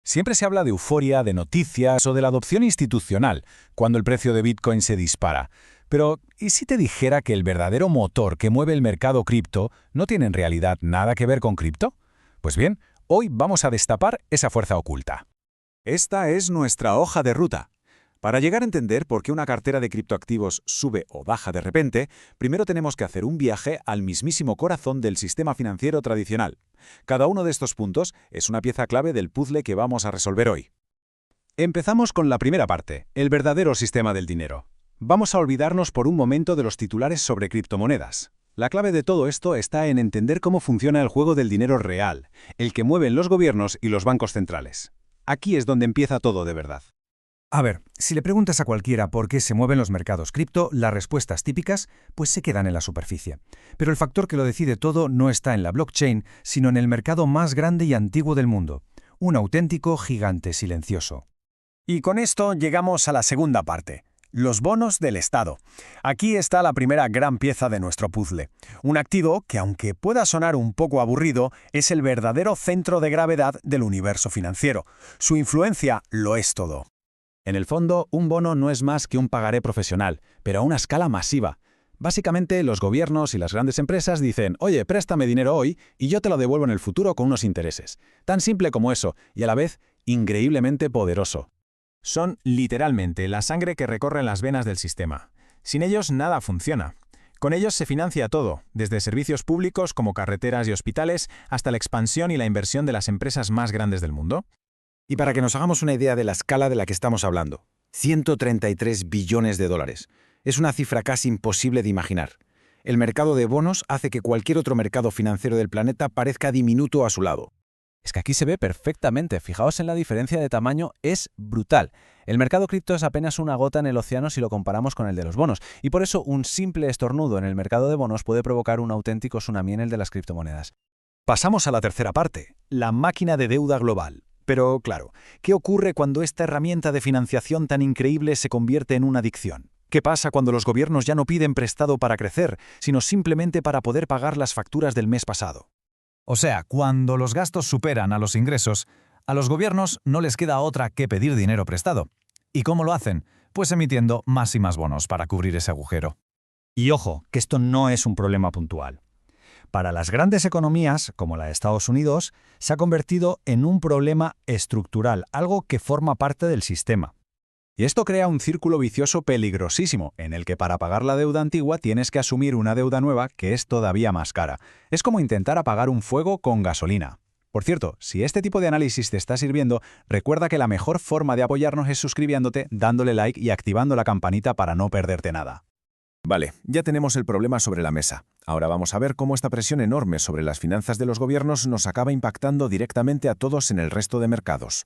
Siempre se habla de euforia, de noticias o de la adopción institucional, cuando el precio de Bitcoin se dispara. Pero, ¿y si te dijera que el verdadero motor que mueve el mercado cripto no tiene en realidad nada que ver con cripto? Pues bien, hoy vamos a destapar esa fuerza oculta. Esta es nuestra hoja de ruta. Para llegar a entender por qué una cartera de criptoactivos sube o baja de repente, primero tenemos que hacer un viaje al mismísimo corazón del sistema financiero tradicional. Cada uno de estos puntos es una pieza clave del puzzle que vamos a resolver hoy. Empezamos con la primera parte, el verdadero sistema del dinero. Vamos a olvidarnos por un momento de los titulares sobre criptomonedas. La clave de todo esto está en entender cómo funciona el juego del dinero real, el que mueven los gobiernos y los bancos centrales. Aquí es donde empieza todo de verdad. A ver, si le preguntas a cualquiera por qué se mueven los mercados cripto, las respuestas típicas pues se quedan en la superficie. Pero el factor que lo decide todo no está en la blockchain, sino en el mercado más grande y antiguo del mundo. Un auténtico gigante silencioso. Y con esto llegamos a la segunda parte. Los bonos del Estado. Aquí está la primera gran pieza de nuestro puzzle. Un activo que, aunque pueda sonar un poco aburrido, es el verdadero centro de gravedad del universo financiero. Su influencia lo es todo. En el fondo, un bono no es más que un pagaré profesional, pero a una escala masiva. Básicamente, los gobiernos y las grandes empresas dicen, oye, préstame dinero hoy y yo te lo devuelvo en el futuro con unos intereses. Tan simple como eso, y a la vez, increíblemente poderoso. Son literalmente la sangre que recorre las venas del sistema. Sin ellos nada funciona. Con ellos se financia todo, desde servicios públicos como carreteras y hospitales hasta la expansión y la inversión de las empresas más grandes del mundo. Y para que nos hagamos una idea de la escala de la que estamos hablando, 133 billones de dólares. Es una cifra casi imposible de imaginar. El mercado de bonos hace que cualquier otro mercado financiero del planeta parezca diminuto a su lado. Es que aquí se ve perfectamente, fijaos en la diferencia de tamaño, es brutal. El mercado cripto es apenas una gota en el océano si lo comparamos con el de los bonos, y por eso un simple estornudo en el mercado de bonos puede provocar un auténtico tsunami en el de las criptomonedas. Pasamos a la tercera parte, la máquina de deuda global. Pero, claro, ¿qué ocurre cuando esta herramienta de financiación tan increíble se convierte en una adicción? ¿Qué pasa cuando los gobiernos ya no piden prestado para crecer, sino simplemente para poder pagar las facturas del mes pasado? O sea, cuando los gastos superan a los ingresos, a los gobiernos no les queda otra que pedir dinero prestado. ¿Y cómo lo hacen? Pues emitiendo más y más bonos para cubrir ese agujero. Y ojo, que esto no es un problema puntual. Para las grandes economías, como la de Estados Unidos, se ha convertido en un problema estructural, algo que forma parte del sistema. Y esto crea un círculo vicioso peligrosísimo, en el que para pagar la deuda antigua tienes que asumir una deuda nueva que es todavía más cara. Es como intentar apagar un fuego con gasolina. Por cierto, si este tipo de análisis te está sirviendo, recuerda que la mejor forma de apoyarnos es suscribiéndote, dándole like y activando la campanita para no perderte nada. Vale, ya tenemos el problema sobre la mesa. Ahora vamos a ver cómo esta presión enorme sobre las finanzas de los gobiernos nos acaba impactando directamente a todos en el resto de mercados.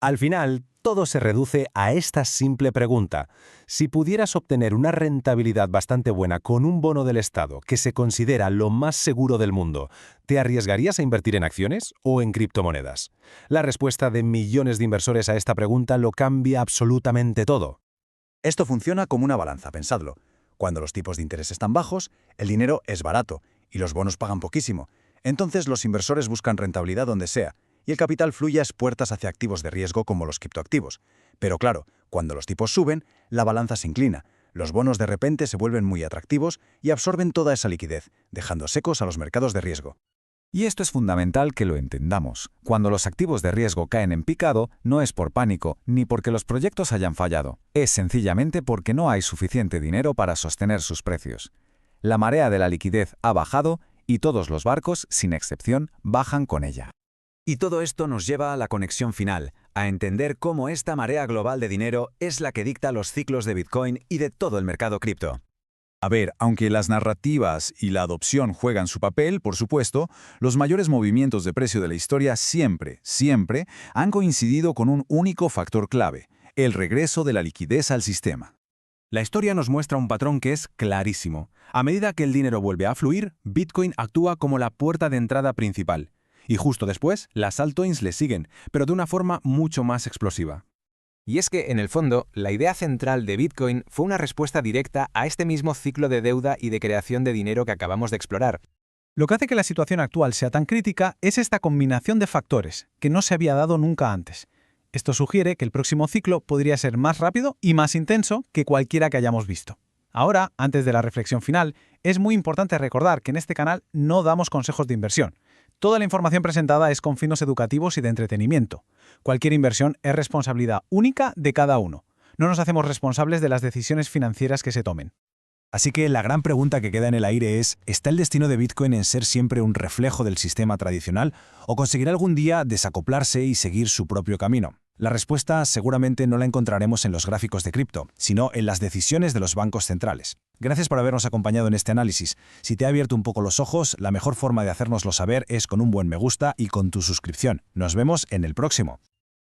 Al final, todo se reduce a esta simple pregunta. Si pudieras obtener una rentabilidad bastante buena con un bono del Estado que se considera lo más seguro del mundo, ¿te arriesgarías a invertir en acciones o en criptomonedas? La respuesta de millones de inversores a esta pregunta lo cambia absolutamente todo. Esto funciona como una balanza, pensadlo. Cuando los tipos de interés están bajos, el dinero es barato y los bonos pagan poquísimo. Entonces los inversores buscan rentabilidad donde sea y el capital fluye a puertas hacia activos de riesgo como los criptoactivos. Pero claro, cuando los tipos suben, la balanza se inclina. Los bonos de repente se vuelven muy atractivos y absorben toda esa liquidez, dejando secos a los mercados de riesgo. Y esto es fundamental que lo entendamos. Cuando los activos de riesgo caen en picado, no es por pánico, ni porque los proyectos hayan fallado. Es sencillamente porque no hay suficiente dinero para sostener sus precios. La marea de la liquidez ha bajado y todos los barcos, sin excepción, bajan con ella. Y todo esto nos lleva a la conexión final, a entender cómo esta marea global de dinero es la que dicta los ciclos de Bitcoin y de todo el mercado cripto. A ver, aunque las narrativas y la adopción juegan su papel, por supuesto, los mayores movimientos de precio de la historia siempre han coincidido con un único factor clave, el regreso de la liquidez al sistema. La historia nos muestra un patrón que es clarísimo. A medida que el dinero vuelve a fluir, Bitcoin actúa como la puerta de entrada principal. Y justo después, las altcoins le siguen, pero de una forma mucho más explosiva. Y es que, en el fondo, la idea central de Bitcoin fue una respuesta directa a este mismo ciclo de deuda y de creación de dinero que acabamos de explorar. Lo que hace que la situación actual sea tan crítica es esta combinación de factores, que no se había dado nunca antes. Esto sugiere que el próximo ciclo podría ser más rápido y más intenso que cualquiera que hayamos visto. Ahora, antes de la reflexión final, es muy importante recordar que en este canal no damos consejos de inversión. Toda la información presentada es con fines educativos y de entretenimiento. Cualquier inversión es responsabilidad única de cada uno. No nos hacemos responsables de las decisiones financieras que se tomen. Así que la gran pregunta que queda en el aire es, ¿está el destino de Bitcoin en ser siempre un reflejo del sistema tradicional o conseguirá algún día desacoplarse y seguir su propio camino? La respuesta seguramente no la encontraremos en los gráficos de cripto, sino en las decisiones de los bancos centrales. Gracias por habernos acompañado en este análisis. Si te ha abierto un poco los ojos, la mejor forma de hacérnoslo saber es con un buen me gusta y con tu suscripción. Nos vemos en el próximo.